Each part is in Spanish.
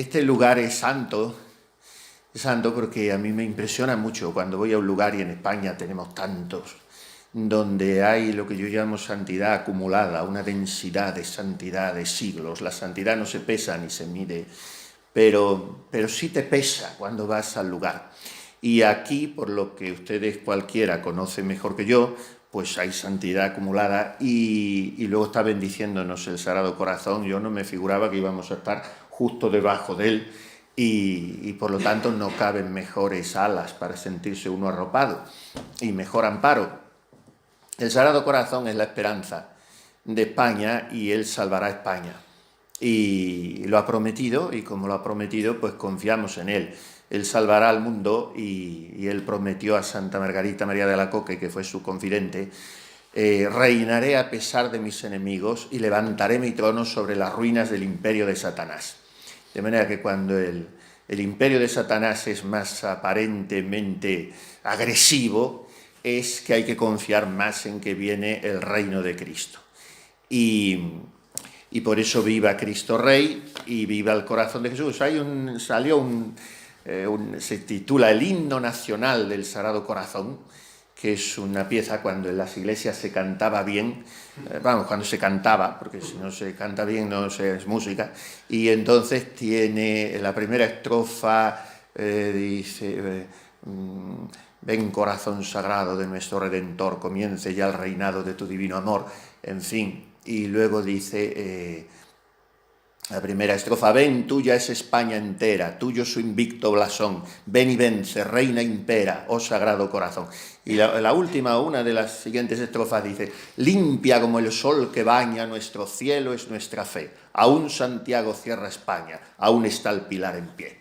Este lugar es santo porque a mí me impresiona mucho cuando voy a un lugar, y en España tenemos tantos, donde hay lo que yo llamo santidad acumulada, una densidad de santidad de siglos. La santidad no se pesa ni se mide, pero sí te pesa cuando vas al lugar. Y aquí, por lo que ustedes cualquiera conocen mejor que yo, pues hay santidad acumulada y luego está bendiciéndonos el Sagrado Corazón. Yo no me figuraba que íbamos a estar justo debajo de él y por lo tanto no caben mejores alas para sentirse uno arropado y mejor amparo. El Sagrado Corazón es la esperanza de España y él salvará a España. Y lo ha prometido, y como lo ha prometido, pues confiamos en él. Él salvará al mundo y él prometió a Santa Margarita María de Alacoque, que fue su confidente: reinaré a pesar de mis enemigos y levantaré mi trono sobre las ruinas del imperio de Satanás. De manera que cuando el imperio de Satanás es más aparentemente agresivo, es que hay que confiar más en que viene el reino de Cristo. Y por eso viva Cristo Rey y viva el corazón de Jesús. Se titula El himno nacional del Sagrado Corazón, que es una pieza cuando en las iglesias se cantaba bien, cuando se cantaba, porque si no se canta bien no es música, y entonces tiene la primera estrofa, dice: ven corazón sagrado de nuestro Redentor, comience ya el reinado de tu divino amor, en fin. Y luego dice la primera estrofa: ven, tuya es España entera, tuyo su invicto blasón, ven y vence, reina impera, oh sagrado corazón. Y la última, una de las siguientes estrofas dice: limpia como el sol que baña nuestro cielo es nuestra fe, aún Santiago cierra España, aún está el pilar en pie.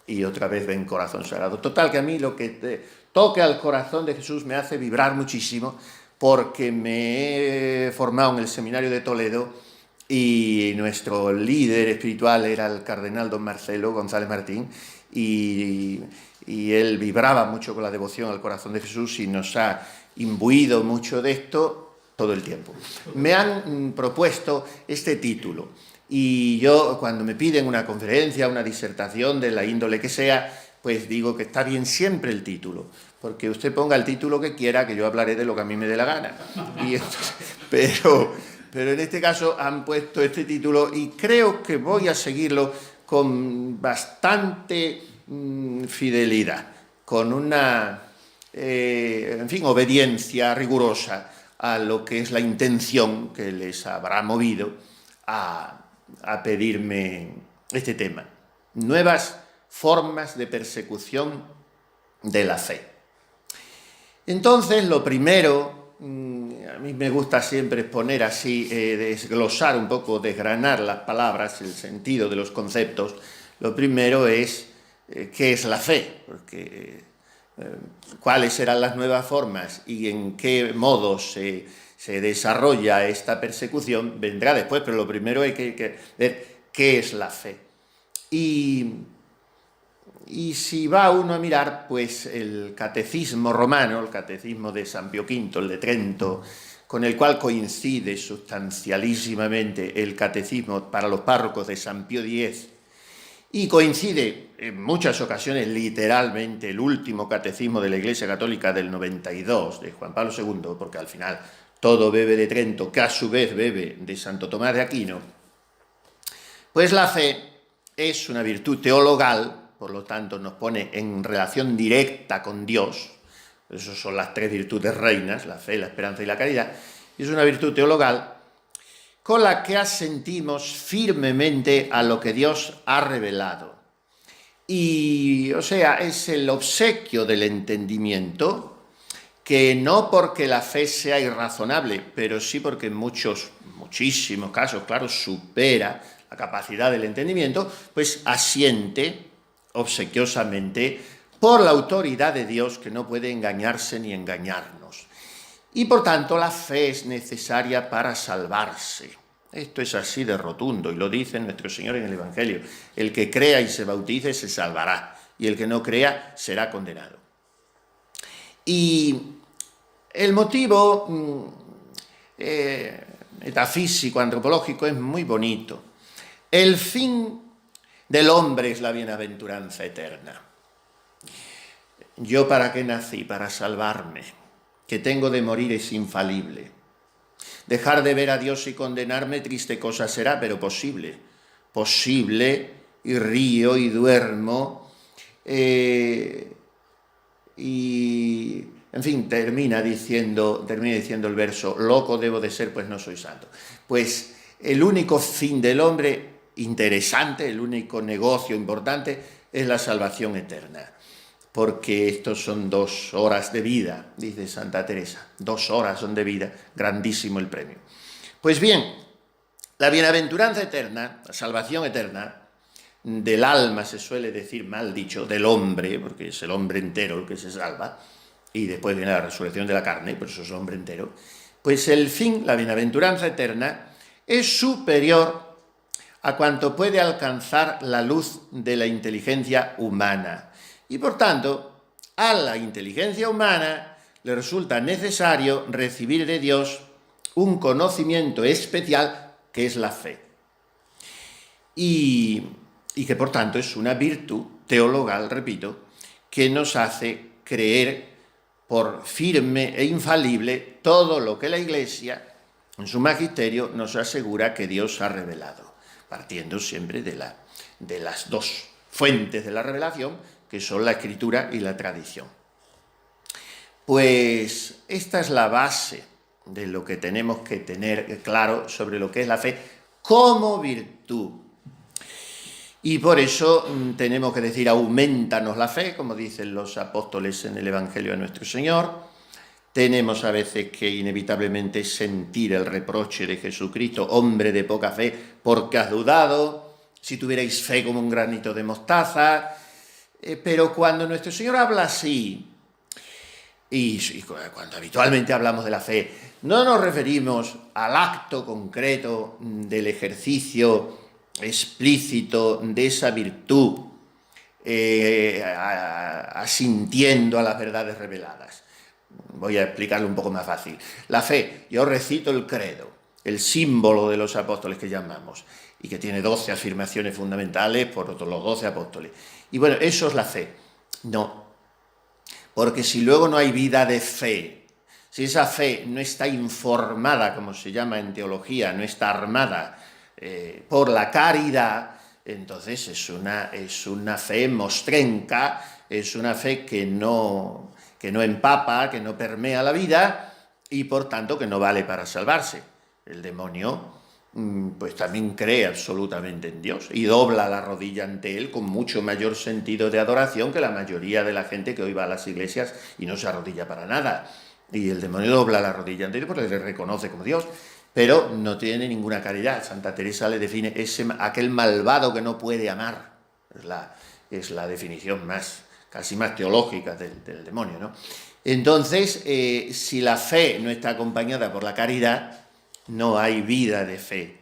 Y otra vez ven corazón sagrado. Total, que a mí lo que toque al corazón de Jesús me hace vibrar muchísimo, porque me he formado en el seminario de Toledo y nuestro líder espiritual era el cardenal don Marcelo González Martín, y él vibraba mucho con la devoción al corazón de Jesús y nos ha imbuido mucho de esto todo el tiempo. Me han propuesto este título y yo, cuando me piden una conferencia, una disertación de la índole que sea, pues digo que está bien siempre el título, porque usted ponga el título que quiera, que yo hablaré de lo que a mí me dé la gana. Pero en este caso han puesto este título y creo que voy a seguirlo con bastante fidelidad, con una, obediencia rigurosa a lo que es la intención que les habrá movido a pedirme este tema. Nuevas formas de persecución de la fe. Entonces, lo primero, a mí me gusta siempre exponer así, desglosar un poco, desgranar las palabras, el sentido de los conceptos. Lo primero es, ¿qué es la fe? Porque cuáles serán las nuevas formas y en qué modo se desarrolla esta persecución vendrá después, pero lo primero hay que ver qué es la fe. Y si va uno a mirar, pues el catecismo romano, el catecismo de San Pío V, el de Trento, con el cual coincide sustancialísimamente el catecismo para los párrocos de San Pío X, y coincide en muchas ocasiones literalmente el último catecismo de la Iglesia Católica del 92, de Juan Pablo II, porque al final todo bebe de Trento, que a su vez bebe de Santo Tomás de Aquino, pues la fe es una virtud teologal. Por lo tanto, nos pone en relación directa con Dios. Esas son las tres virtudes reinas: la fe, la esperanza y la caridad. Y es una virtud teologal con la que asentimos firmemente a lo que Dios ha revelado. Y, o sea, es el obsequio del entendimiento, que no porque la fe sea irrazonable, pero sí porque en muchísimos casos, claro, supera la capacidad del entendimiento, pues asiente obsequiosamente por la autoridad de Dios, que no puede engañarse ni engañarnos. Y por tanto la fe es necesaria para salvarse. Esto es así de rotundo y lo dice nuestro Señor en el Evangelio: el que crea y se bautice se salvará, y el que no crea será condenado. Y el motivo metafísico, antropológico, es muy bonito. El fin Del hombre es la bienaventuranza eterna. Yo para qué nací, para salvarme. Que tengo de morir es infalible. Dejar de ver a Dios y condenarme, triste cosa será, pero posible. Posible, y río y duermo, y en fin, termina diciendo el verso, loco debo de ser, pues no soy santo. Pues el único fin del hombre interesante, el único negocio importante, es la salvación eterna. Porque estos son 2 horas de vida, dice Santa Teresa. 2 horas son de vida, grandísimo el premio. Pues bien, la bienaventuranza eterna, la salvación eterna, del alma se suele decir, mal dicho, del hombre, porque es el hombre entero el que se salva, y después viene la resurrección de la carne, por eso es el hombre entero, pues el fin, la bienaventuranza eterna, es superior a cuanto puede alcanzar la luz de la inteligencia humana. Y por tanto, a la inteligencia humana le resulta necesario recibir de Dios un conocimiento especial que es la fe. Y que por tanto es una virtud teologal, repito, que nos hace creer por firme e infalible todo lo que la Iglesia, en su magisterio, nos asegura que Dios ha revelado, partiendo siempre de las 2 fuentes de la revelación, que son la Escritura y la tradición. Pues esta es la base de lo que tenemos que tener claro sobre lo que es la fe como virtud. Y por eso tenemos que decir, aumentanos la fe, como dicen los apóstoles en el Evangelio de nuestro Señor. Tenemos a veces que inevitablemente sentir el reproche de Jesucristo, hombre de poca fe, porque has dudado, si tuvierais fe como un granito de mostaza. Pero cuando nuestro Señor habla así, y cuando habitualmente hablamos de la fe, no nos referimos al acto concreto del ejercicio explícito de esa virtud, asintiendo a las verdades reveladas. Voy a explicarlo un poco más fácil. La fe, yo recito el credo, el símbolo de los apóstoles que llamamos, y que tiene 12 afirmaciones fundamentales por los 12 apóstoles. Y bueno, eso es la fe. No, porque si luego no hay vida de fe, si esa fe no está informada, como se llama en teología, no está armada por la caridad, entonces es una fe mostrenca, es una fe que no empapa, que no permea la vida y por tanto que no vale para salvarse. El demonio pues también cree absolutamente en Dios y dobla la rodilla ante Él con mucho mayor sentido de adoración que la mayoría de la gente que hoy va a las iglesias y no se arrodilla para nada. Y el demonio dobla la rodilla ante Él porque le reconoce como Dios, pero no tiene ninguna caridad. Santa Teresa le define aquel malvado que no puede amar. Es la definición casi más teológica del demonio, ¿no? Entonces, si la fe no está acompañada por la caridad, no hay vida de fe.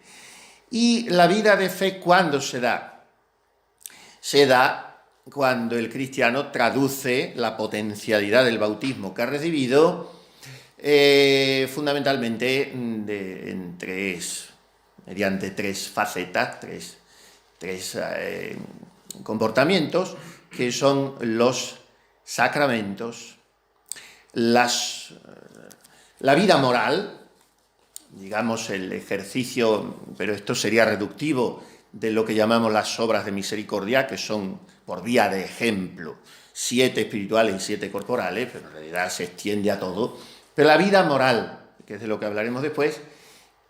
Y la vida de fe, ¿cuándo se da? Se da cuando el cristiano traduce la potencialidad del bautismo que ha recibido fundamentalmente mediante 3 facetas, tres comportamientos, que son los sacramentos, la vida moral, digamos el ejercicio, pero esto sería reductivo, de lo que llamamos las obras de misericordia, que son por vía de ejemplo, 7 espirituales y 7 corporales, pero en realidad se extiende a todo, pero la vida moral, que es de lo que hablaremos después,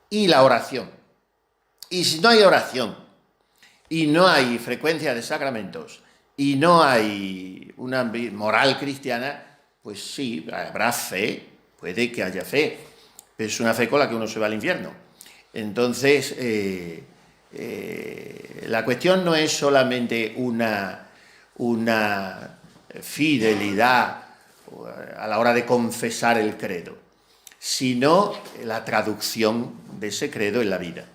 y la oración. Y si no hay oración, y no hay frecuencia de sacramentos, y no hay una moral cristiana, pues sí, habrá fe, puede que haya fe, pero es una fe con la que uno se va al infierno. Entonces, la cuestión no es solamente una fidelidad a la hora de confesar el credo, sino la traducción de ese credo en la vida.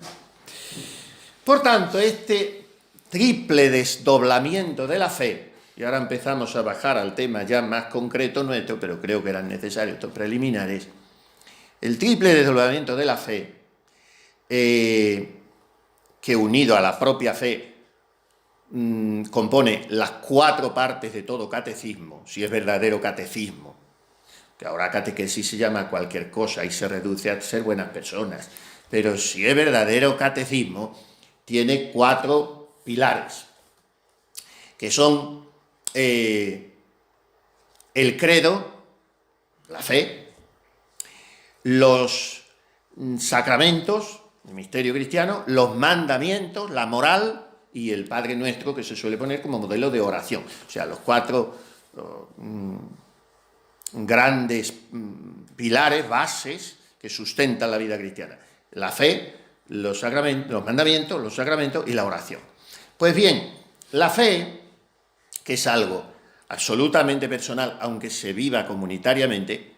Por tanto, este triple desdoblamiento de la fe, y ahora empezamos a bajar al tema ya más concreto nuestro, pero creo que eran necesarios estos preliminares, el triple desdoblamiento de la fe, que unido a la propia fe, compone las 4 partes de todo catecismo, si es verdadero catecismo, que ahora catequesis se llama cualquier cosa y se reduce a ser buenas personas, pero si es verdadero catecismo, tiene 4 pilares, que son el credo, la fe, los sacramentos, el misterio cristiano, los mandamientos, la moral y el Padre Nuestro, que se suele poner como modelo de oración. O sea, los 4 grandes pilares, bases que sustentan la vida cristiana. La fe, los mandamientos, los sacramentos y la oración. Pues bien, la fe, que es algo absolutamente personal, aunque se viva comunitariamente,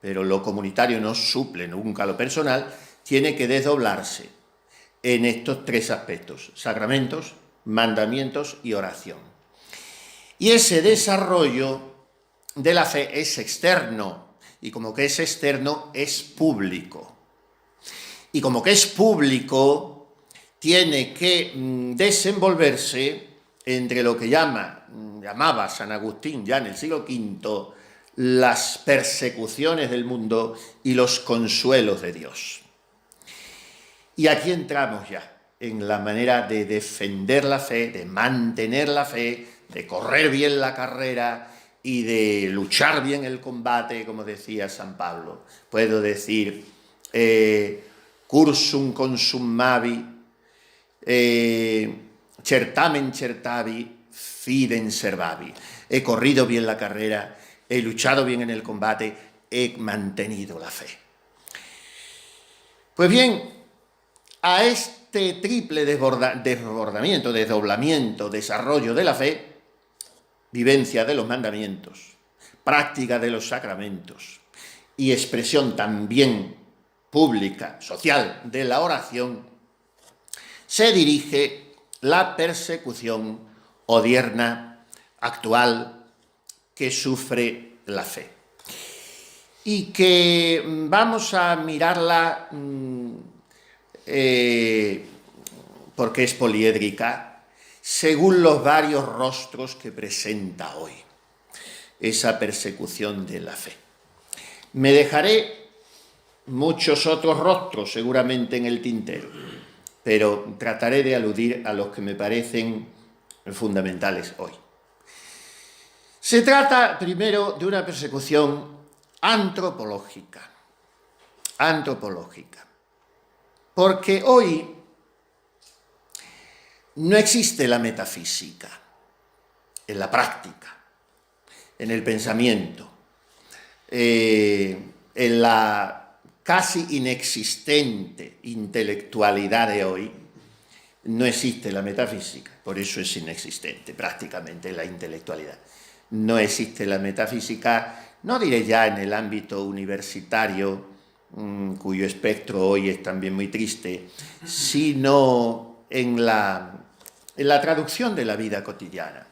pero lo comunitario no suple nunca lo personal, tiene que desdoblarse en estos 3 aspectos: sacramentos, mandamientos y oración. Y ese desarrollo de la fe es externo, y como que es externo, es público. Y como que es público, tiene que desenvolverse entre lo que llamaba San Agustín ya en el siglo V, las persecuciones del mundo y los consuelos de Dios. Y aquí entramos ya en la manera de defender la fe, de mantener la fe, de correr bien la carrera y de luchar bien el combate, como decía San Pablo. Puedo decir, cursum consummavi, certamen certavi, fidem servavi. He corrido bien la carrera, he luchado bien en el combate, he mantenido la fe. Pues bien, a este triple desbordamiento, desdoblamiento, desarrollo de la fe, vivencia de los mandamientos, práctica de los sacramentos y expresión también pública, social, de la oración, se dirige la persecución odierna, actual, que sufre la fe. Y que vamos a mirarla porque es poliédrica, según los varios rostros que presenta hoy esa persecución de la fe. Me dejaré muchos otros rostros seguramente en el tintero, pero trataré de aludir a los que me parecen fundamentales hoy. Se trata primero de una persecución antropológica, porque hoy no existe la metafísica en la práctica, en el pensamiento, en la casi inexistente intelectualidad de hoy. No existe la metafísica, por eso es inexistente prácticamente la intelectualidad. No existe la metafísica, no diré ya en el ámbito universitario, cuyo espectro hoy es también muy triste, sino en la traducción de la vida cotidiana.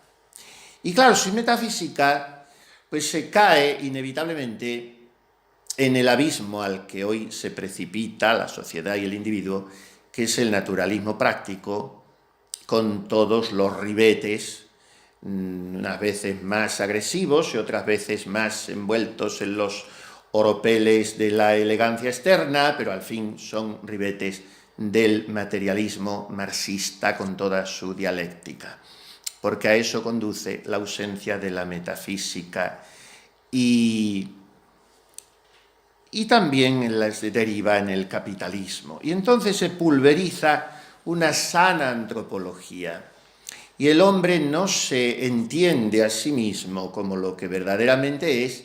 Y claro, sin metafísica, pues se cae inevitablemente en el abismo al que hoy se precipita la sociedad y el individuo, que es el naturalismo práctico, con todos los ribetes, unas veces más agresivos y otras veces más envueltos en los oropeles de la elegancia externa, pero al fin son ribetes del materialismo marxista con toda su dialéctica, porque a eso conduce la ausencia de la metafísica y también deriva en el capitalismo. Y entonces se pulveriza una sana antropología y el hombre no se entiende a sí mismo como lo que verdaderamente es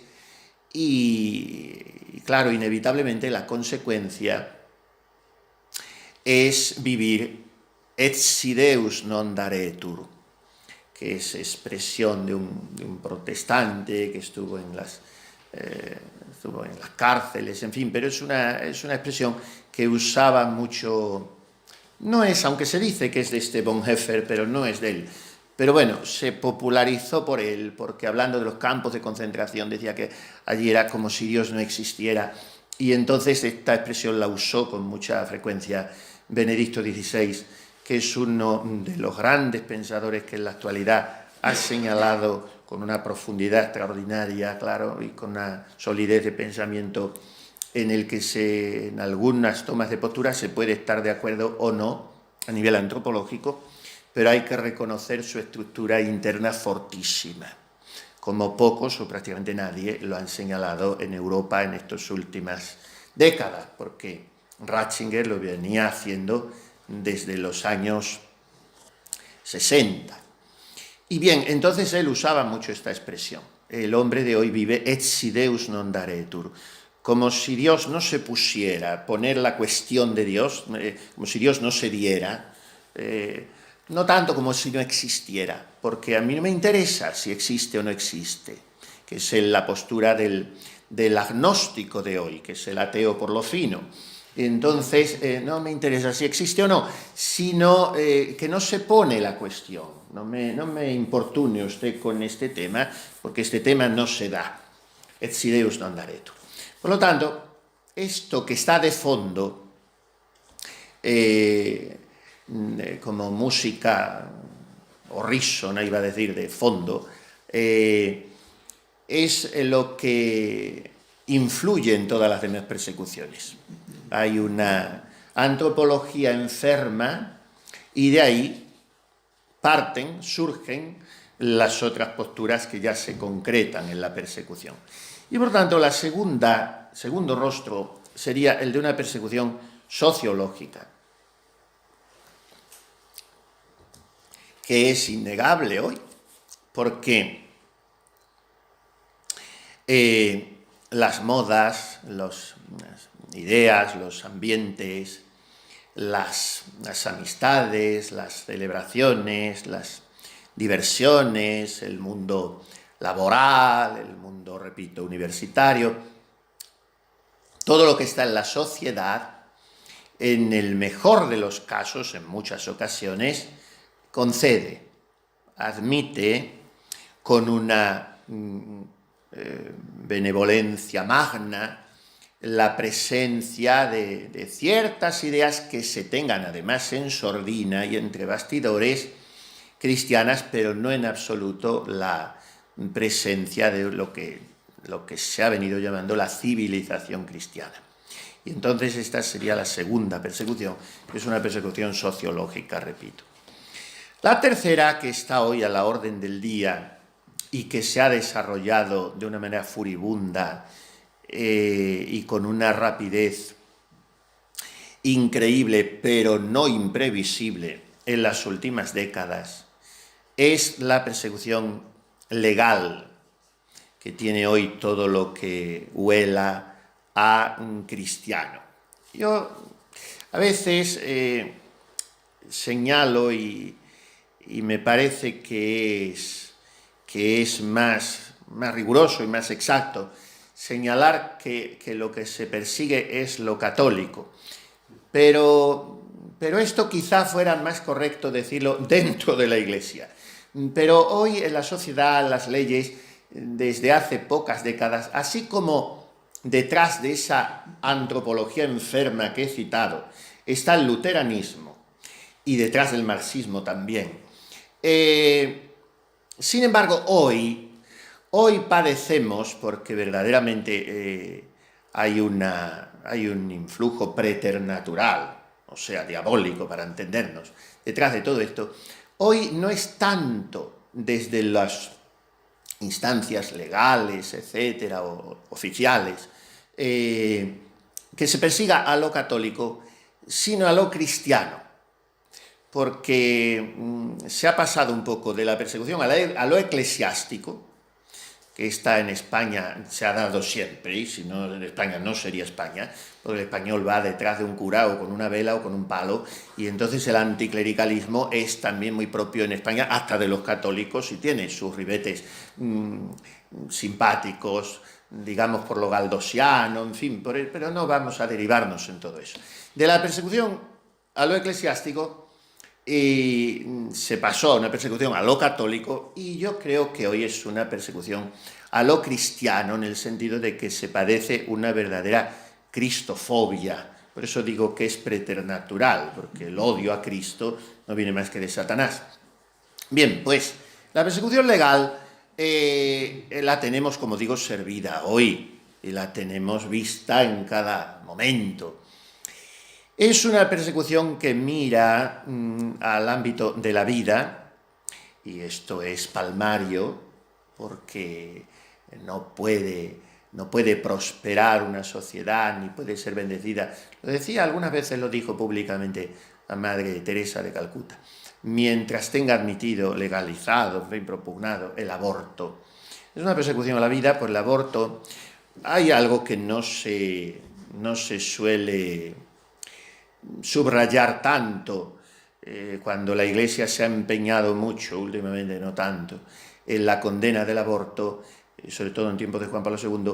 y claro, inevitablemente la consecuencia es vivir et si Deus non daretur, que es expresión de un protestante que estuvo en las cárceles, en fin, pero es una expresión que usaba mucho, no es, aunque se dice que es de este Bonhoeffer, pero no es de él, pero bueno, se popularizó por él, porque hablando de los campos de concentración decía que allí era como si Dios no existiera, y entonces esta expresión la usó con mucha frecuencia Benedicto XVI, que es uno de los grandes pensadores que en la actualidad ha señalado con una profundidad extraordinaria, claro, y con una solidez de pensamiento en el que en algunas tomas de postura se puede estar de acuerdo o no a nivel antropológico, pero hay que reconocer su estructura interna fortísima, como pocos o prácticamente nadie lo han señalado en Europa en estas últimas décadas, porque Ratzinger lo venía haciendo desde los años 60. Y bien, entonces él usaba mucho esta expresión. El hombre de hoy vive et si Deus non daretur, como si Dios no se pusiera, poner la cuestión de Dios, como si Dios no se diera, no tanto como si no existiera, porque a mí no me interesa si existe o no existe, que es la postura del agnóstico de hoy, que es el ateo por lo fino. Entonces, no me interesa si existe o no, sino que no se pone la cuestión. No me importune usted con este tema, porque este tema no se da. Et si Deus non daretur. Por lo tanto, esto que está de fondo, como música horrísona, iba a decir, de fondo, es lo que influye en todas las demás persecuciones. Hay una antropología enferma y de ahí surgen las otras posturas que ya se concretan en la persecución. Y por tanto, el segundo rostro sería el de una persecución sociológica, que es innegable hoy, porque las modas, las ideas, los ambientes, las amistades, las celebraciones, las diversiones, el mundo laboral, el mundo, repito, universitario, todo lo que está en la sociedad, en el mejor de los casos, en muchas ocasiones, concede, admite con una benevolencia magna la presencia de ciertas ideas que se tengan además en sordina y entre bastidores cristianas, pero no en absoluto la presencia de lo que se ha venido llamando la civilización cristiana. Y entonces esta sería la segunda persecución, que es una persecución sociológica, repito. La tercera, que está hoy a la orden del día y que se ha desarrollado de una manera furibunda y con una rapidez increíble, pero no imprevisible en las últimas décadas, es la persecución legal, que tiene hoy todo lo que huela a un cristiano. Yo a veces señalo y me parece que es más riguroso y más exacto señalar que lo que se persigue es lo católico. Pero esto quizá fuera más correcto decirlo dentro de la Iglesia. Pero hoy en la sociedad, las leyes, desde hace pocas décadas, así como detrás de esa antropología enferma que he citado, está el luteranismo y detrás del marxismo también. Sin embargo, hoy padecemos, porque verdaderamente hay un influjo preternatural, o sea, diabólico para entendernos, detrás de todo esto. Hoy no es tanto desde las instancias legales, etcétera, o oficiales, que se persiga a lo católico, sino a lo cristiano, porque se ha pasado un poco de la persecución a lo eclesiástico, que está en España, se ha dado siempre, y si no en España no sería España, porque el español va detrás de un cura o con una vela o con un palo, y entonces el anticlericalismo es también muy propio en España, hasta de los católicos, y tiene sus ribetes simpáticos, digamos por lo galdosiano, en fin, pero no vamos a derivarnos en todo eso. De la persecución a lo eclesiástico, se pasó a una persecución a lo católico, y yo creo que hoy es una persecución a lo cristiano, en el sentido de que se padece una verdadera cristofobia, Por eso digo que es preternatural, porque el odio a Cristo no viene más que de Satanás. Bien, pues la persecución legal la tenemos, como digo, servida hoy y la tenemos vista en cada momento. Es una persecución que mira al ámbito de la vida, y esto es palmario, porque no puede prosperar una sociedad, ni puede ser bendecida. Lo decía, algunas veces lo dijo públicamente la Madre Teresa de Calcuta. Mientras tenga admitido, legalizado, propugnado el aborto. Es una persecución a la vida por el aborto. Hay algo que no se suele subrayar tanto cuando la Iglesia se ha empeñado mucho, últimamente no tanto, en la condena del aborto, sobre todo en tiempos de Juan Pablo II,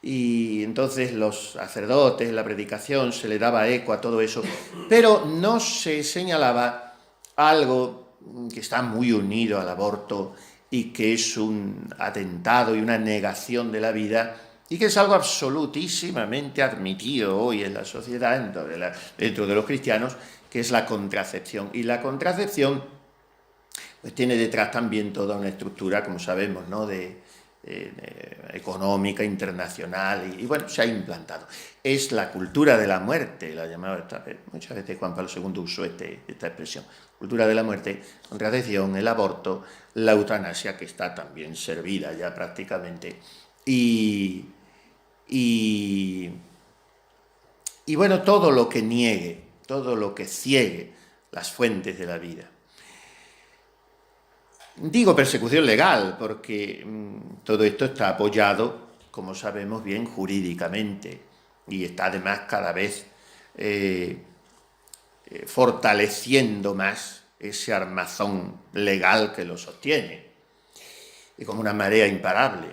y entonces los sacerdotes, en la predicación, se le daba eco a todo eso, pero no se señalaba algo que está muy unido al aborto y que es un atentado y una negación de la vida, y que es algo absolutísimamente admitido hoy en la sociedad, dentro de los cristianos, que es la contracepción. Y la contracepción pues tiene detrás también toda una estructura, como sabemos, ¿no?, económica, internacional, y bueno, se ha implantado. Es la cultura de la muerte, la llamaba, muchas veces Juan Pablo II usó esta expresión, cultura de la muerte, contracepción, el aborto, la eutanasia, que está también servida ya prácticamente, y bueno, todo lo que niegue, todo lo que ciegue las fuentes de la vida. Digo persecución legal porque todo esto está apoyado, como sabemos bien, jurídicamente, y está además cada vez fortaleciendo más ese armazón legal que lo sostiene, y como una marea imparable.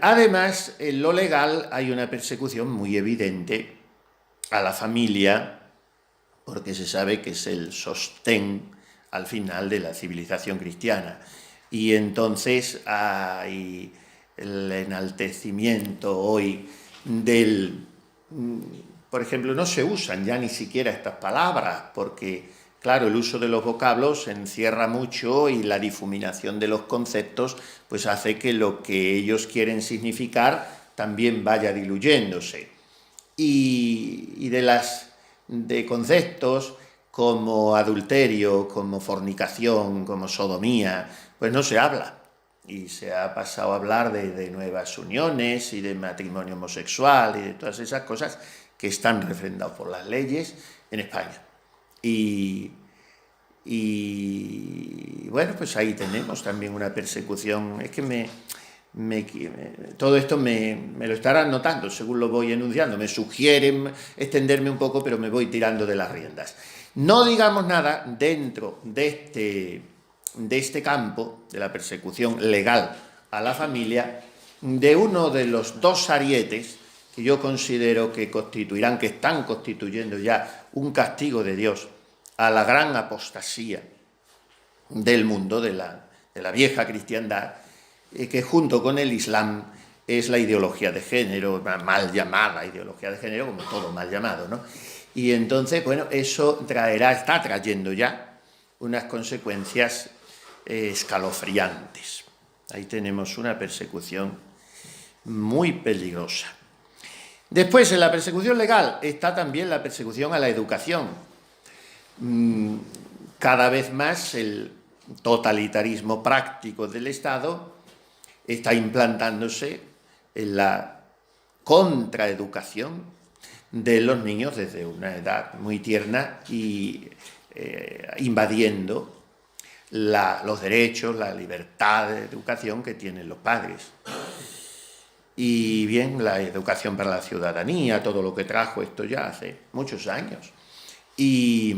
Además, en lo legal hay una persecución muy evidente a la familia, porque se sabe que es el sostén al final de la civilización cristiana, y entonces hay el enaltecimiento hoy por ejemplo, no se usan ya ni siquiera estas palabras, porque claro, el uso de los vocablos encierra mucho, y la difuminación de los conceptos pues hace que lo que ellos quieren significar también vaya diluyéndose, y de conceptos como adulterio, como fornicación, como sodomía, pues no se habla, y se ha pasado a hablar de nuevas uniones y de matrimonio homosexual y de todas esas cosas que están refrendados por las leyes en España. Y bueno, pues ahí tenemos también una persecución. Es que todo esto me lo estarán notando según lo voy enunciando. Me sugieren extenderme un poco, pero me voy tirando de las riendas. No digamos nada dentro de este campo de la persecución legal a la familia, de uno de los dos arietes que yo considero que están constituyendo ya un castigo de Dios a la gran apostasía del mundo, de la vieja cristiandad, que junto con el Islam es la ideología de género, una mal llamada ideología de género, como todo mal llamado, ¿no? Y entonces, bueno, eso está trayendo ya unas consecuencias escalofriantes. Ahí tenemos una persecución muy peligrosa. Después, en la persecución legal está también la persecución a la educación. Cada vez más el totalitarismo práctico del Estado está implantándose en la contraeducación de los niños desde una edad muy tierna y invadiendo los derechos, la libertad de educación que tienen los padres. Y bien, la educación para la ciudadanía, todo lo que trajo esto ya hace muchos años. Y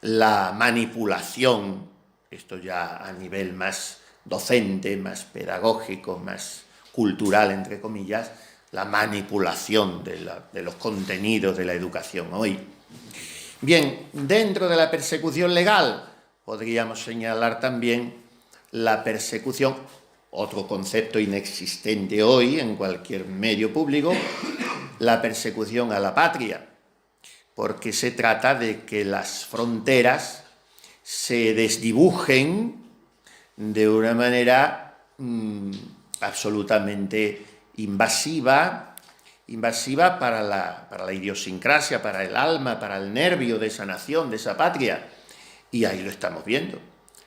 la manipulación, esto ya a nivel más docente, más pedagógico, más cultural, entre comillas, la manipulación de los contenidos de la educación hoy. Bien, dentro de la persecución legal podríamos señalar también la persecución, otro concepto inexistente hoy en cualquier medio público, la persecución a la patria, porque se trata de que las fronteras se desdibujen de una manera absolutamente invasiva para la idiosincrasia, para el alma, para el nervio de esa nación, de esa patria. Y ahí lo estamos viendo,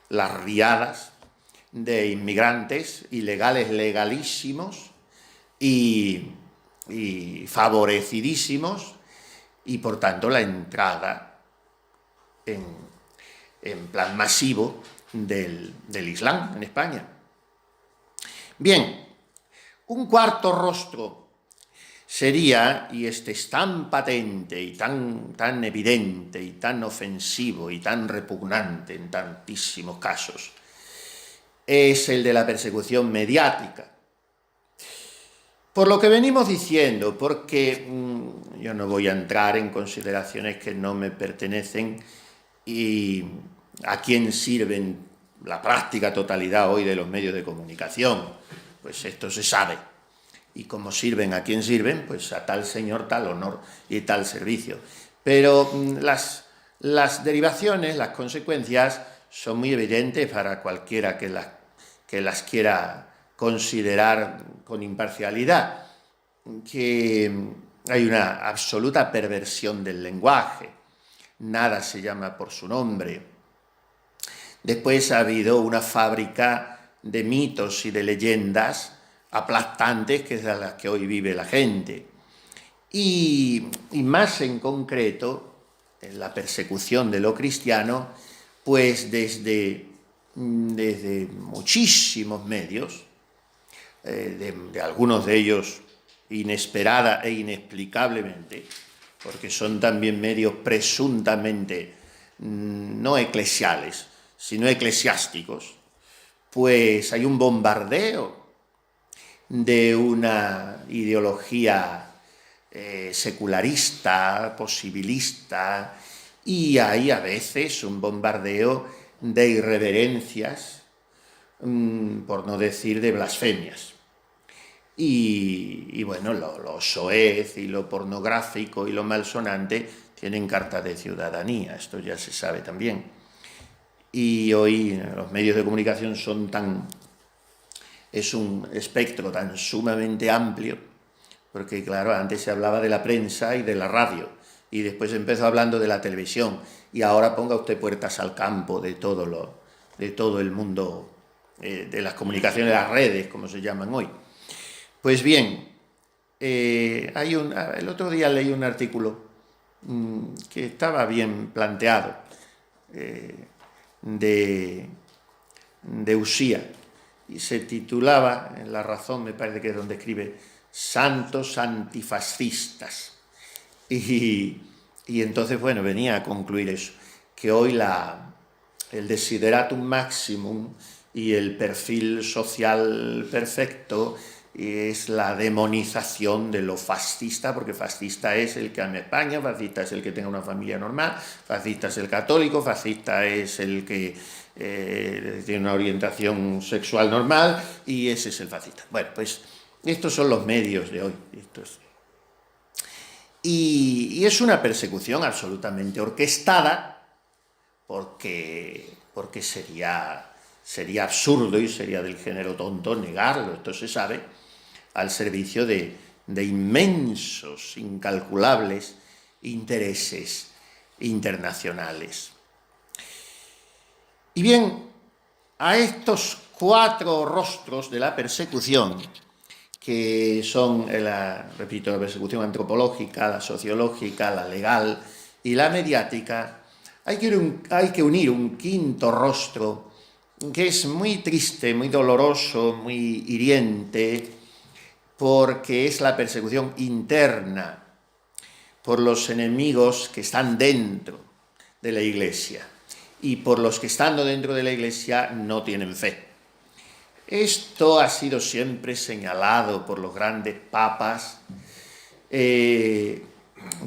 las riadas de inmigrantes ilegales, legalísimos y favorecidísimos, y por tanto la entrada en plan masivo del Islam en España. Bien, un cuarto rostro sería, y este es tan patente y tan evidente y tan ofensivo y tan repugnante en tantísimos casos, es el de la persecución mediática. Por lo que venimos diciendo, porque yo no voy a entrar en consideraciones que no me pertenecen y a quién sirven la práctica totalidad hoy de los medios de comunicación, pues esto se sabe. Y como sirven a quién sirven, pues a tal señor, tal honor y tal servicio. Pero las derivaciones, las consecuencias, son muy evidentes para cualquiera que las quiera considerar con imparcialidad, que hay una absoluta perversión del lenguaje, nada se llama por su nombre. Después ha habido una fábrica de mitos y de leyendas aplastantes, que es de las que hoy vive la gente. Y más en concreto, en la persecución de lo cristiano, pues desde muchísimos medios, de algunos de ellos inesperada e inexplicablemente, porque son también medios presuntamente no eclesiales, sino eclesiásticos, pues hay un bombardeo de una ideología secularista, posibilista, y hay a veces un bombardeo de irreverencias, por no decir de blasfemias. Y bueno, lo soez y lo pornográfico y lo malsonante tienen carta de ciudadanía, esto ya se sabe también. Y hoy los medios de comunicación es un espectro tan sumamente amplio, porque claro, antes se hablaba de la prensa y de la radio, y después empezó hablando de la televisión, y ahora ponga usted puertas al campo de todo el mundo de las comunicaciones, las redes, como se llaman hoy. Pues bien, el otro día leí un artículo que estaba bien planteado, de Usía, y se titulaba, en La Razón me parece que es donde escribe, Santos antifascistas. Y entonces, bueno, venía a concluir eso, que hoy el desideratum maximum y el perfil social perfecto es la demonización de lo fascista, porque fascista es el que ama España, fascista es el que tenga una familia normal, fascista es el católico, fascista es el que tiene una orientación sexual normal, y ese es el fascista. Bueno, pues estos son los medios de hoy. Y es una persecución absolutamente orquestada, porque sería absurdo y sería del género tonto negarlo, esto se sabe, al servicio de inmensos, incalculables intereses internacionales. Y bien, a estos 4 rostros de la persecución, que son, repito, la persecución antropológica, la sociológica, la legal y la mediática, hay que unir un 5.º rostro que es muy triste, muy doloroso, muy hiriente, porque es la persecución interna por los enemigos que están dentro de la Iglesia y por los que estando dentro de la Iglesia no tienen fe. Esto ha sido siempre señalado por los grandes papas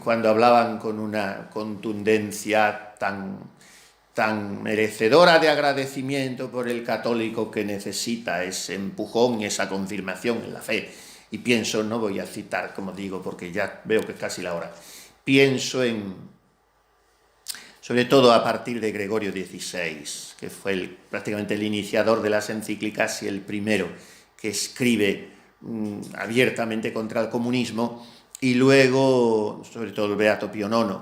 cuando hablaban con una contundencia tan merecedora de agradecimiento por el católico que necesita ese empujón y esa confirmación en la fe. Y pienso, no voy a citar, como digo, porque ya veo que es casi la hora, pienso sobre todo a partir de Gregorio XVI, que fue prácticamente el iniciador de las encíclicas y el primero que escribe abiertamente contra el comunismo, y luego, sobre todo, el Beato Pío IX.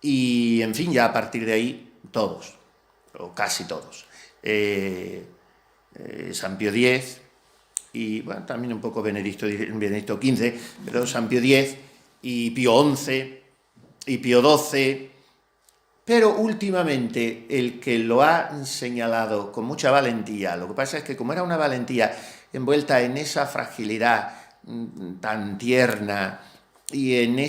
Y, en fin, ya a partir de ahí, todos, o casi todos. San Pío X y, bueno, también un poco Benedicto XV, pero San Pío X y Pío XI y Pío XII. Pero últimamente el que lo ha señalado con mucha valentía, lo que pasa es que como era una valentía envuelta en esa fragilidad tan tierna y en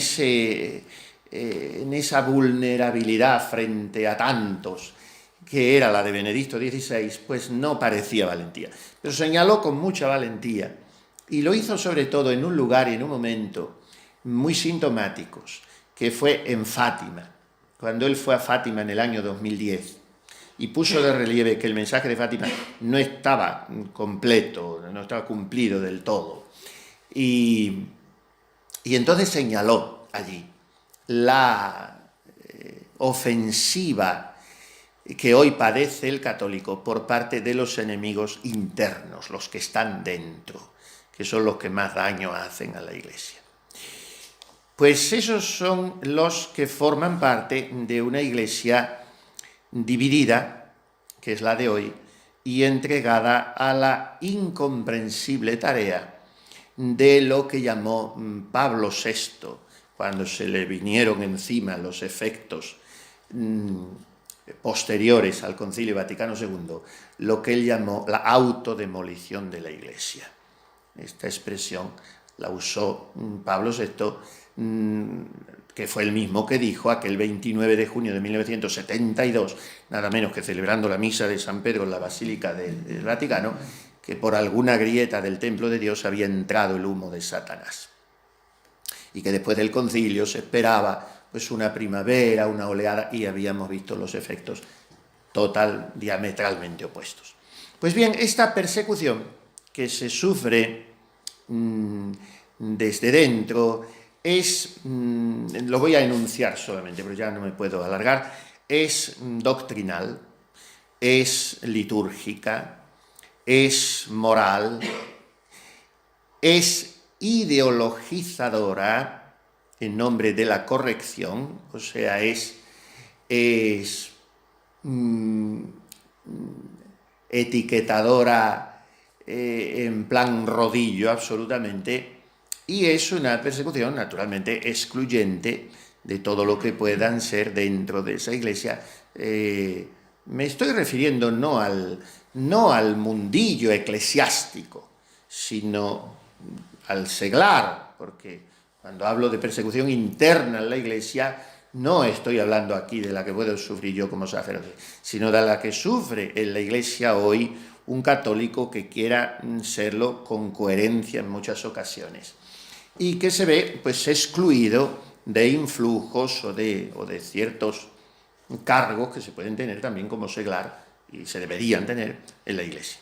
esa vulnerabilidad frente a tantos, que era la de Benedicto XVI, pues no parecía valentía. Pero señaló con mucha valentía y lo hizo sobre todo en un lugar y en un momento muy sintomáticos, que fue en Fátima. Cuando él fue a Fátima en el año 2010 y puso de relieve que el mensaje de Fátima no estaba completo, no estaba cumplido del todo. Y entonces señaló allí la ofensiva que hoy padece el católico por parte de los enemigos internos, los que están dentro, que son los que más daño hacen a la Iglesia. Pues esos son los que forman parte de una Iglesia dividida, que es la de hoy, y entregada a la incomprensible tarea de lo que llamó Pablo VI, cuando se le vinieron encima los efectos posteriores al Concilio Vaticano II, lo que él llamó la autodemolición de la Iglesia. Esta expresión la usó Pablo VI, que fue el mismo que dijo aquel 29 de junio de 1972, nada menos que celebrando la misa de San Pedro en la Basílica del Vaticano, que por alguna grieta del templo de Dios había entrado el humo de Satanás. Y que después del concilio se esperaba pues una primavera, una oleada, y habíamos visto los efectos diametralmente opuestos. Pues bien, esta persecución que se sufre desde dentro lo voy a enunciar solamente, pero ya no me puedo alargar, es doctrinal, es litúrgica, es moral, es ideologizadora en nombre de la corrección, o sea, es etiquetadora en plan rodillo absolutamente, y es una persecución naturalmente excluyente de todo lo que puedan ser dentro de esa Iglesia. Me estoy refiriendo no al mundillo eclesiástico, sino al seglar, porque cuando hablo de persecución interna en la Iglesia, no estoy hablando aquí de la que puedo sufrir yo como sacerdote, sino de la que sufre en la Iglesia hoy un católico que quiera serlo con coherencia en muchas ocasiones, y que se ve pues excluido de influjos o de ciertos cargos que se pueden tener también como seglar y se deberían tener en la Iglesia.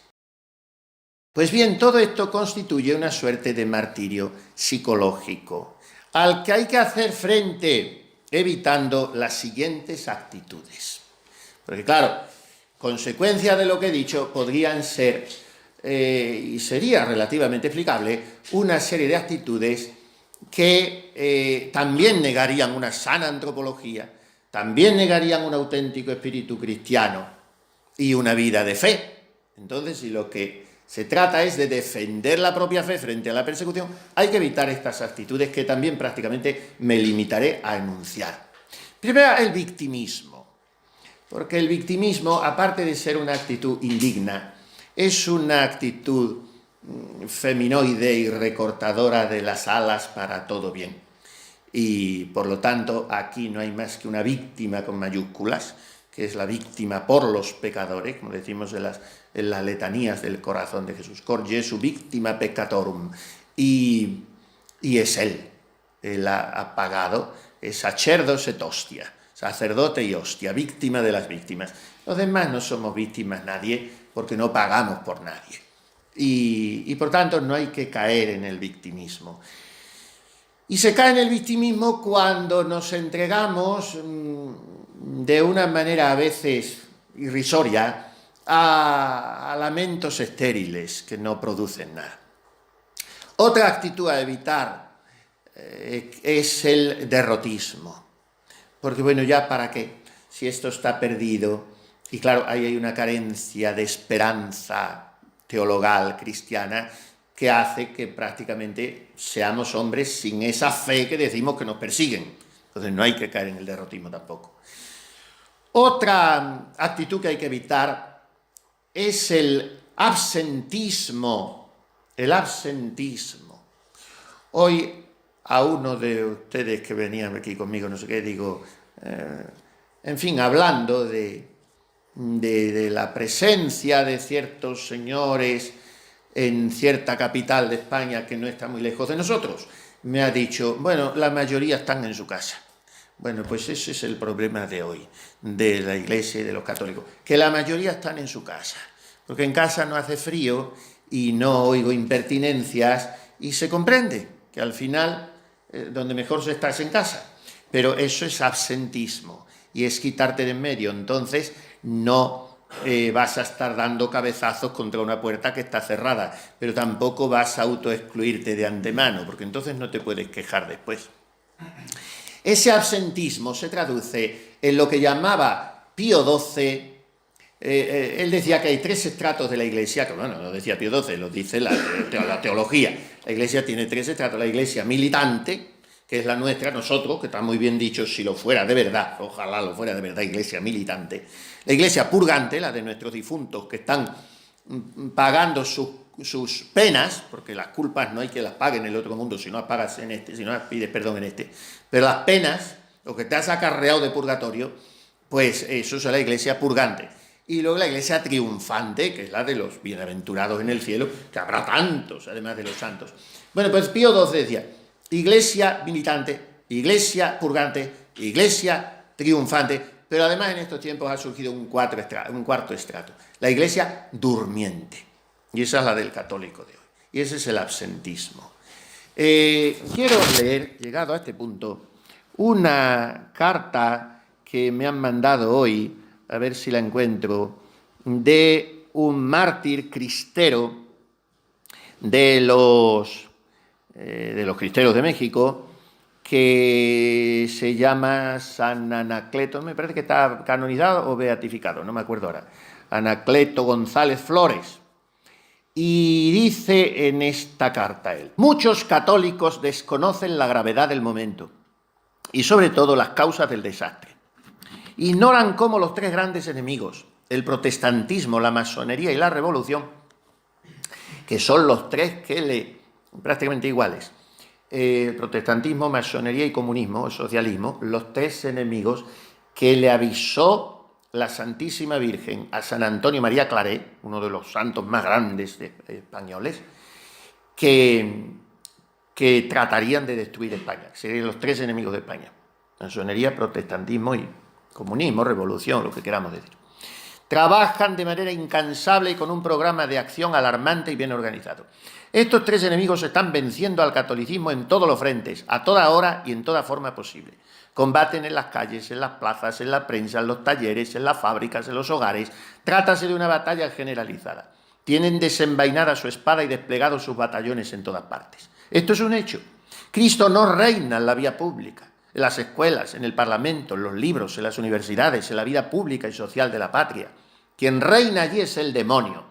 Pues bien, todo esto constituye una suerte de martirio psicológico al que hay que hacer frente evitando las siguientes actitudes. Porque claro, consecuencia de lo que he dicho podrían ser, y sería relativamente explicable, una serie de actitudes que también negarían una sana antropología, también negarían un auténtico espíritu cristiano y una vida de fe. Entonces, si lo que se trata es de defender la propia fe frente a la persecución, hay que evitar estas actitudes que también prácticamente me limitaré a enunciar. Primero, el victimismo, porque el victimismo, aparte de ser una actitud indigna, es una actitud feminoide y recortadora de las alas para todo bien. Y por lo tanto, aquí no hay más que una víctima con mayúsculas, que es la víctima por los pecadores, como decimos en las letanías del corazón de Jesús, cor Jesu victima peccatorum, y es él ha pagado, es sacerdos et hostia, sacerdote y hostia, víctima de las víctimas. Los demás no somos víctimas nadie, porque no pagamos por nadie. y por tanto no hay que caer en el victimismo. Y se cae en el victimismo cuando nos entregamos de una manera a veces irrisoria a lamentos estériles que no producen nada. Otra actitud a evitar es el derrotismo. Porque bueno, ya para qué, si esto está perdido, y claro, ahí hay una carencia de esperanza teologal cristiana que hace que prácticamente seamos hombres sin esa fe que decimos que nos persiguen. Entonces no hay que caer en el derrotismo tampoco. Otra actitud que hay que evitar es el absentismo. El absentismo. Hoy a uno de ustedes que venían aquí conmigo, no sé qué, digo, en fin, hablando de la presencia de ciertos señores en cierta capital de España que no está muy lejos de nosotros, me ha dicho, bueno, la mayoría están en su casa. Bueno, pues ese es el problema de hoy, de la Iglesia y de los católicos, que la mayoría están en su casa, porque en casa no hace frío y no oigo impertinencias y se comprende que al final donde mejor se está es en casa, pero eso es absentismo y es quitarte de en medio, entonces no vas a estar dando cabezazos contra una puerta que está cerrada, pero tampoco vas a autoexcluirte de antemano, porque entonces no te puedes quejar después. Ese absentismo se traduce en lo que llamaba Pío XII. Él decía que hay 3 estratos de la Iglesia, que bueno, no lo decía Pío XII, lo dice la teología. La Iglesia tiene 3 estratos, la Iglesia militante, que es la nuestra, nosotros, que está muy bien dicho, si lo fuera de verdad, ojalá lo fuera de verdad, Iglesia militante. La Iglesia purgante, la de nuestros difuntos, que están pagando sus penas, porque las culpas no hay que las pague en el otro mundo, si no las pagas en este, si no las pides perdón en este, pero las penas, lo que te has acarreado de purgatorio, pues eso es la Iglesia purgante. Y luego la Iglesia triunfante, que es la de los bienaventurados en el cielo, que habrá tantos, además de los santos. Bueno, pues Pío XII decía, Iglesia militante, Iglesia purgante, Iglesia triunfante, pero además en estos tiempos ha surgido un cuarto estrato, la Iglesia durmiente, y esa es la del católico de hoy, y ese es el absentismo. Quiero leer, llegado a este punto, una carta que me han mandado hoy, a ver si la encuentro, de un mártir cristero de los cristeros de México, que se llama San Anacleto, me parece que está canonizado o beatificado, no me acuerdo ahora, Anacleto González Flores, y dice en esta carta él, muchos católicos desconocen la gravedad del momento y sobre todo las causas del desastre. Ignoran cómo los 3 grandes enemigos, el protestantismo, la masonería y la revolución, que son los 3 prácticamente iguales, protestantismo, masonería y comunismo, socialismo, los 3 enemigos que le avisó la Santísima Virgen a San Antonio María Claret, uno de los santos más grandes españoles, que tratarían de destruir España, que serían los 3 enemigos de España, masonería, protestantismo y comunismo, revolución, lo que queramos decir. Trabajan de manera incansable y con un programa de acción alarmante y bien organizado. Estos 3 enemigos están venciendo al catolicismo en todos los frentes, a toda hora y en toda forma posible. Combaten en las calles, en las plazas, en la prensa, en los talleres, en las fábricas, en los hogares. Trátase de una batalla generalizada. Tienen desenvainada su espada y desplegados sus batallones en todas partes. Esto es un hecho. Cristo no reina en la vía pública, en las escuelas, en el Parlamento, en los libros, en las universidades, en la vida pública y social de la patria. Quien reina allí es el demonio.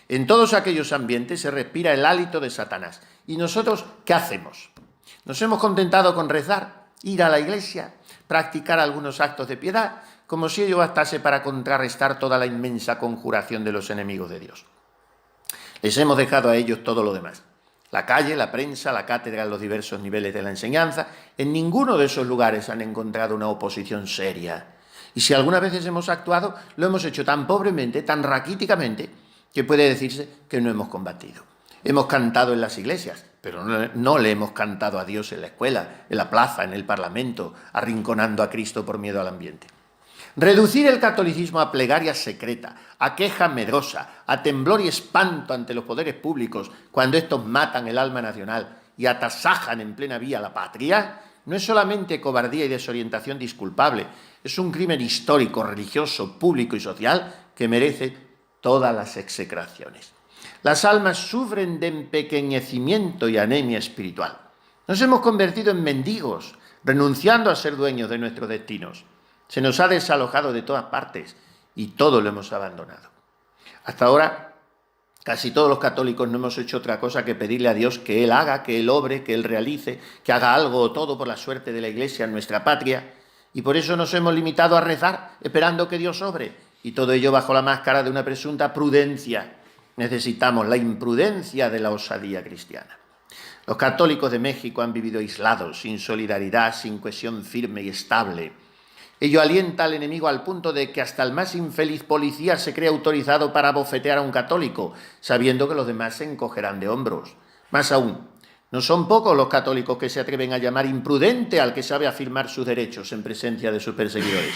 En todos aquellos ambientes se respira el hálito de Satanás. ¿Y nosotros qué hacemos? ¿Nos hemos contentado con rezar, ir a la iglesia, practicar algunos actos de piedad, como si ello bastase para contrarrestar toda la inmensa conjuración de los enemigos de Dios? Les hemos dejado a ellos todo lo demás. La calle, la prensa, la cátedra, los diversos niveles de la enseñanza, en ninguno de esos lugares han encontrado una oposición seria. Y si algunas veces hemos actuado, lo hemos hecho tan pobremente, tan raquíticamente, que puede decirse que no hemos combatido. Hemos cantado en las iglesias, pero no le hemos cantado a Dios en la escuela, en la plaza, en el Parlamento, arrinconando a Cristo por miedo al ambiente. Reducir el catolicismo a plegaria secreta, a queja medrosa, a temblor y espanto ante los poderes públicos cuando estos matan el alma nacional y atasajan en plena vía la patria, no es solamente cobardía y desorientación disculpable, es un crimen histórico, religioso, público y social que merece todas las execraciones. Las almas sufren de empequeñecimiento y anemia espiritual. Nos hemos convertido en mendigos, renunciando a ser dueños de nuestros destinos. Se nos ha desalojado de todas partes y todo lo hemos abandonado. Hasta ahora, casi todos los católicos no hemos hecho otra cosa que pedirle a Dios que Él haga, que Él obre, que Él realice, que haga algo o todo por la suerte de la Iglesia en nuestra patria, y por eso nos hemos limitado a rezar esperando que Dios obre, y todo ello bajo la máscara de una presunta prudencia. Necesitamos la imprudencia de la osadía cristiana. Los católicos de México han vivido aislados, sin solidaridad, sin cohesión firme y estable. Ello alienta al enemigo al punto de que hasta el más infeliz policía se cree autorizado para bofetear a un católico, sabiendo que los demás se encogerán de hombros. Más aún, no son pocos los católicos que se atreven a llamar imprudente al que sabe afirmar sus derechos en presencia de sus perseguidores.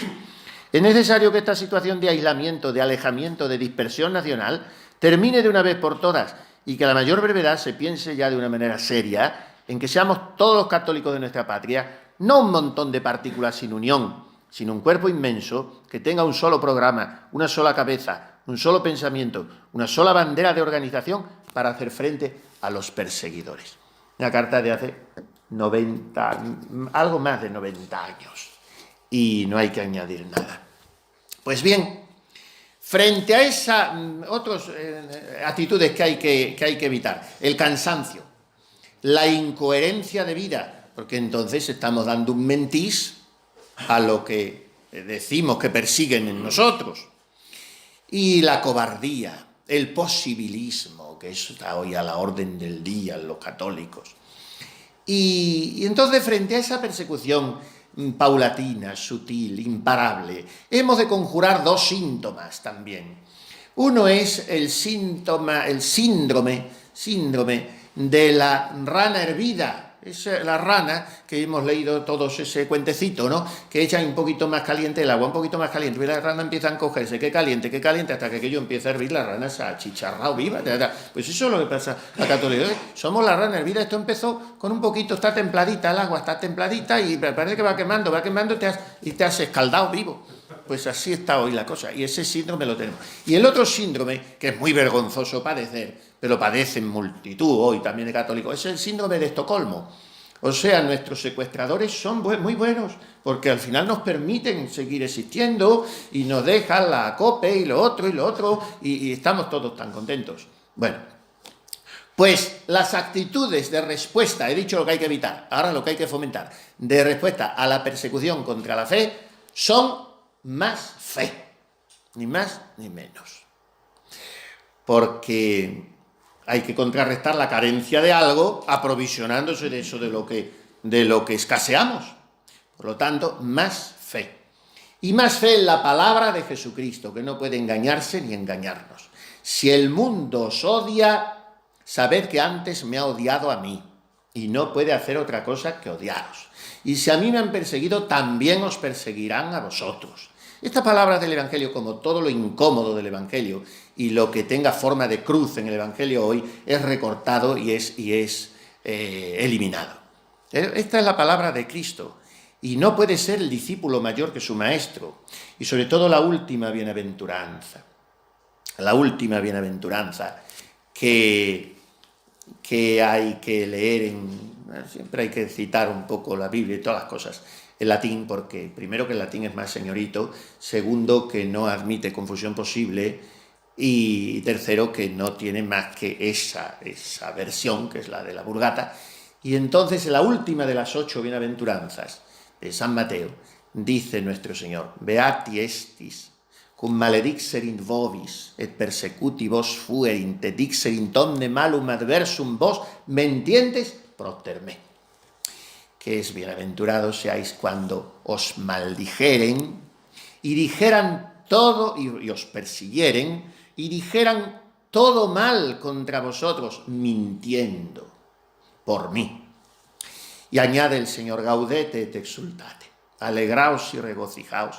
Es necesario que esta situación de aislamiento, de alejamiento, de dispersión nacional termine de una vez por todas y que a la mayor brevedad se piense ya de una manera seria en que seamos todos los católicos de nuestra patria, no un montón de partículas sin unión, sino un cuerpo inmenso que tenga un solo programa, una sola cabeza, un solo pensamiento, una sola bandera de organización para hacer frente a los perseguidores. Una carta de hace 90, algo más de 90 años, y no hay que añadir nada. Pues bien, frente a esas otras actitudes que hay que evitar, el cansancio, la incoherencia de vida, porque entonces estamos dando un mentís a lo que decimos que persiguen en nosotros, y la cobardía, el posibilismo, que está hoy a la orden del día en los católicos. Y entonces, frente a esa persecución paulatina, sutil, imparable, hemos de conjurar dos síntomas también. Uno es el síndrome de la rana hervida. Es la rana que hemos leído todos ese cuentecito, ¿no? Que echan un poquito más caliente el agua, un poquito más caliente, y la rana empieza a encogerse, qué caliente, hasta que aquello empieza a hervir, la rana se ha achicharrado viva. Pues eso es lo que pasa a católicos. Somos la rana hervida, esto empezó con un poquito, está templadita el agua, está templadita y parece que va quemando y te has escaldado vivo. Pues así está hoy la cosa, y ese síndrome lo tenemos. Y el otro síndrome, que es muy vergonzoso padecer, pero padecen multitud hoy también de católicos, es el síndrome de Estocolmo. O sea, nuestros secuestradores son muy buenos, porque al final nos permiten seguir existiendo y nos dejan la COPE y lo otro, y estamos todos tan contentos. Bueno, pues las actitudes de respuesta, he dicho lo que hay que evitar, ahora lo que hay que fomentar, de respuesta a la persecución contra la fe, son más fe, ni más ni menos. Porque hay que contrarrestar la carencia de algo aprovisionándose de eso de lo que escaseamos. Por lo tanto, más fe. Y más fe en la palabra de Jesucristo, que no puede engañarse ni engañarnos. Si el mundo os odia, sabed que antes me ha odiado a mí, y no puede hacer otra cosa que odiaros. Y si a mí me han perseguido, también os perseguirán a vosotros. Estas palabras del Evangelio, como todo lo incómodo del Evangelio y lo que tenga forma de cruz en el Evangelio hoy, es recortado y es eliminado. Esta es la palabra de Cristo y no puede ser el discípulo mayor que su maestro. Y sobre todo la última bienaventuranza. La última bienaventuranza que hay que leer siempre hay que citar un poco la Biblia y todas las cosas en latín, porque primero que el latín es más señorito, segundo que no admite confusión posible y tercero que no tiene más que esa versión, que es la de la Vulgata. Y entonces en la última de las 8 bienaventuranzas de San Mateo dice nuestro Señor: Beati estis cum maledixerint vobis et persecutibus fuerint et dixerint omne malum adversum vos mentientes propter me. Que es bienaventurados seáis cuando os maldijeren y dijeran todo, y os persiguieren y dijeran todo mal contra vosotros, mintiendo por mí. Y añade el Señor: gaudete et exultate, alegraos y regocijaos,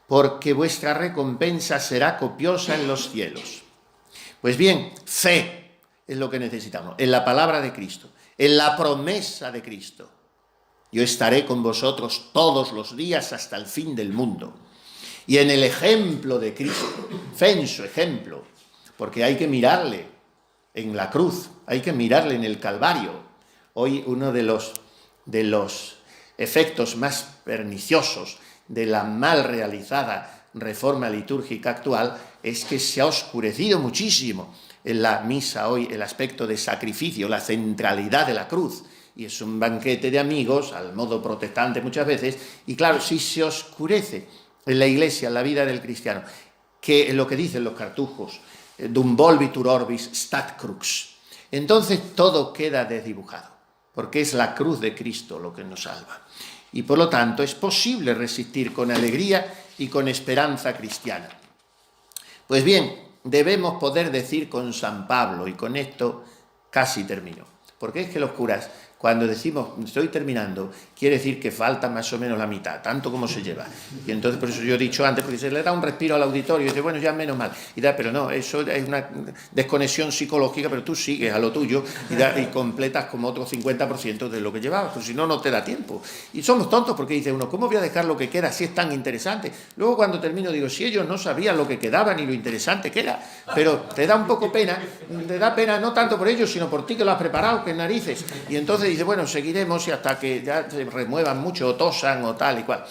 porque vuestra recompensa será copiosa en los cielos. Pues bien, fe es lo que necesitamos, en la palabra de Cristo, en la promesa de Cristo. Yo estaré con vosotros todos los días hasta el fin del mundo. Y en el ejemplo de Cristo, fe en su ejemplo, porque hay que mirarle en la cruz, hay que mirarle en el Calvario. Hoy uno de los efectos más perniciosos de la mal realizada reforma litúrgica actual es que se ha oscurecido muchísimo en la misa hoy el aspecto de sacrificio, la centralidad de la cruz. Y es un banquete de amigos, al modo protestante muchas veces, y claro, si se oscurece en la Iglesia, en la vida del cristiano, que es lo que dicen los cartujos, dum volvitur orbis stat crux, entonces todo queda desdibujado, porque es la cruz de Cristo lo que nos salva. Y por lo tanto es posible resistir con alegría y con esperanza cristiana. Pues bien, debemos poder decir con San Pablo, y con esto casi termino, porque es que los curas, cuando decimos estoy terminando, quiere decir que falta más o menos la mitad, tanto como se lleva. Y entonces, por eso yo he dicho antes, porque se le da un respiro al auditorio, y dice, bueno, ya menos mal. Pero no, eso es una desconexión psicológica, pero tú sigues a lo tuyo y completas como otro 50% de lo que llevabas, pues si no, no te da tiempo. Y somos tontos porque dice uno, ¿cómo voy a dejar lo que queda si es tan interesante? Luego cuando termino digo, si ellos no sabían lo que quedaba ni lo interesante que era, pero te da un poco pena, te da pena no tanto por ellos, sino por ti que lo has preparado, que narices. Y entonces dice, bueno, seguiremos y hasta que ya se remuevan mucho o tosan o tal y cual.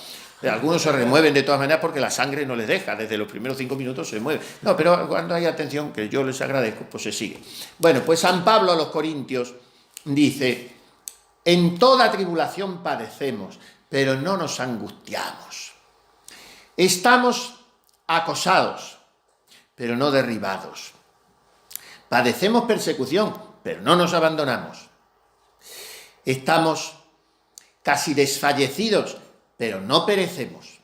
Algunos se remueven de todas maneras porque la sangre no les deja, desde los primeros 5 minutos se mueve. No, pero cuando hay atención, que yo les agradezco, pues se sigue. Bueno, pues San Pablo a los Corintios dice, en toda tribulación padecemos, pero no nos angustiamos. Estamos acosados, pero no derribados. Padecemos persecución, pero no nos abandonamos. Estamos casi desfallecidos, pero no perecemos.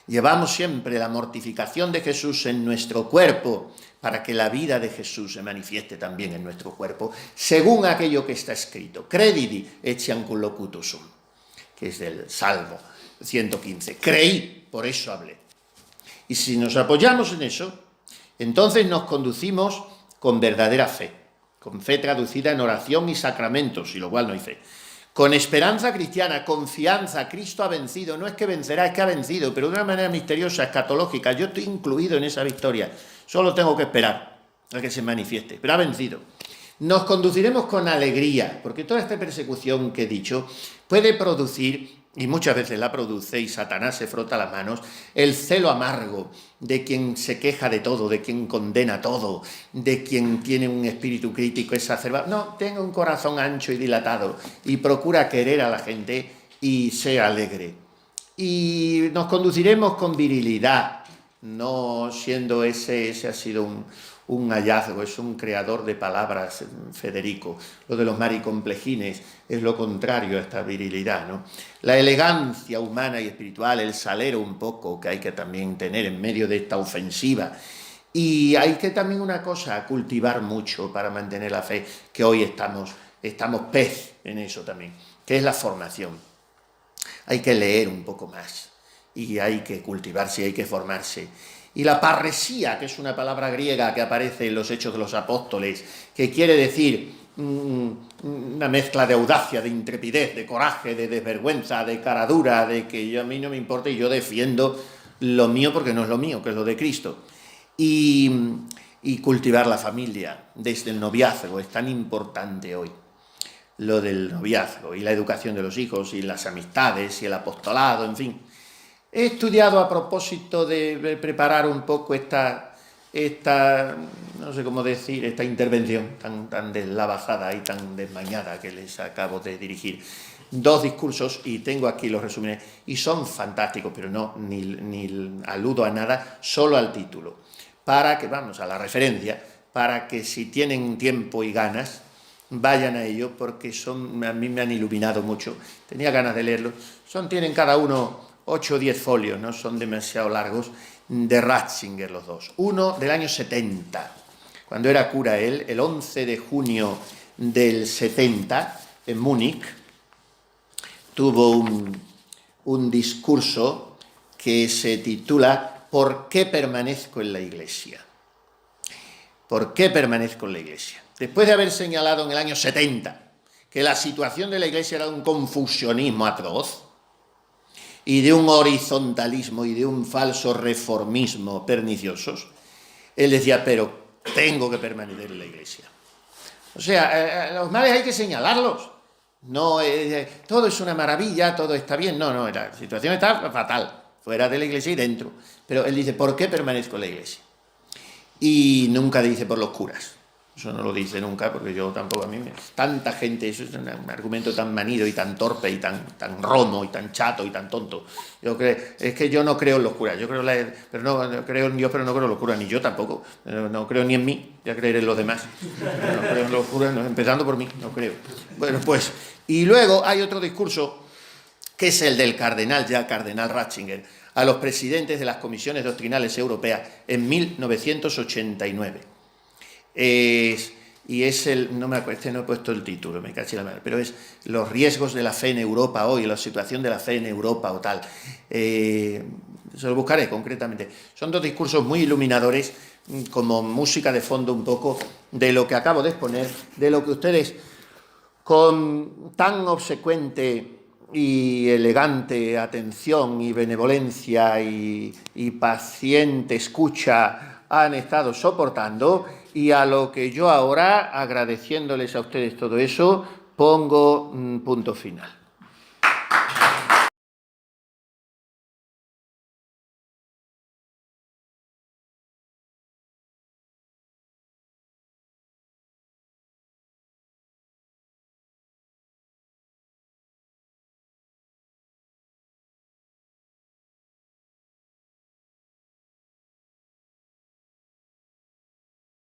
Llevamos siempre la mortificación de Jesús en nuestro cuerpo para que la vida de Jesús se manifieste también en nuestro cuerpo, según aquello que está escrito. Credidi etiam locutus sum, que es del Salmo 115. Creí, por eso hablé. Y si nos apoyamos en eso, entonces nos conducimos con verdadera fe, con fe traducida en oración y sacramentos, y lo cual no hay fe. Con esperanza cristiana, confianza, Cristo ha vencido, no es que vencerá, es que ha vencido, pero de una manera misteriosa, escatológica. Yo estoy incluido en esa victoria, solo tengo que esperar a que se manifieste, pero ha vencido. Nos conduciremos con alegría, porque toda esta persecución que he dicho puede producir, y muchas veces la produce, y Satanás se frota las manos, el celo amargo de quien se queja de todo, de quien condena todo, de quien tiene un espíritu crítico exacerbado. No, tenga un corazón ancho y dilatado y procura querer a la gente y sea alegre. Y nos conduciremos con virilidad, no siendo ese ha sido un hallazgo, es un creador de palabras, Federico. Lo de los maricomplejines es lo contrario a esta virilidad, ¿no? La elegancia humana y espiritual, el salero un poco que hay que también tener en medio de esta ofensiva. Y hay que también una cosa, cultivar mucho para mantener la fe, que hoy estamos pez en eso también, que es la formación. Hay que leer un poco más y hay que cultivarse y hay que formarse. Y la parresía, que es una palabra griega que aparece en los Hechos de los Apóstoles, que quiere decir una mezcla de audacia, de intrepidez, de coraje, de desvergüenza, de caradura, de que a mí no me importa y yo defiendo lo mío porque no es lo mío, que es lo de Cristo. Y cultivar la familia desde el noviazgo es tan importante hoy. Lo del noviazgo y la educación de los hijos y las amistades y el apostolado, en fin. He estudiado a propósito de preparar un poco esta no sé cómo decir, esta intervención tan deslavazada y tan desmañada que les acabo de dirigir. 2 discursos y tengo aquí los resúmenes y son fantásticos, pero no ni aludo a nada, solo al título, para que, vamos, a la referencia, para que si tienen tiempo y ganas, vayan a ello, porque a mí me han iluminado mucho. Tenía ganas de leerlos. Tienen cada uno 8 o 10 folios, no son demasiado largos, de Ratzinger los dos. Uno del año 70, cuando era cura él, el 11 de junio del 70, en Múnich, tuvo un discurso que se titula ¿Por qué permanezco en la Iglesia? ¿Por qué permanezco en la Iglesia? Después de haber señalado en el año 70 que la situación de la Iglesia era de un confusionismo atroz y de un horizontalismo y de un falso reformismo perniciosos, él decía, pero tengo que permanecer en la Iglesia. O sea, los males hay que señalarlos. No, todo es una maravilla, todo está bien. No, la situación está fatal, fuera de la Iglesia y dentro. Pero él dice, ¿por qué permanezco en la Iglesia? Y nunca dice por los curas. Eso no lo dice nunca, porque yo tampoco, tanta gente, eso es un argumento tan manido y tan torpe y tan romo y tan chato y tan tonto. Es que yo no creo en los curas, yo creo no creo en Dios, pero no creo en los curas, ni yo tampoco, no creo ni en mí, ya creeré en los demás. No creo en los curas, empezando por mí, no creo. Bueno, pues, y luego hay otro discurso, que es el del cardenal Ratzinger, a los presidentes de las comisiones doctrinales europeas en 1989. Y es no me acuerdo, no he puesto el título, me caché la mano, pero es los riesgos de la fe en Europa hoy, la situación de la fe en Europa o tal. Se lo buscaré concretamente. Son dos discursos muy iluminadores, como música de fondo un poco de lo que acabo de exponer, de lo que ustedes con tan obsecuente y elegante atención y benevolencia y paciente escucha han estado soportando, y a lo que yo ahora, agradeciéndoles a ustedes todo eso, pongo punto final.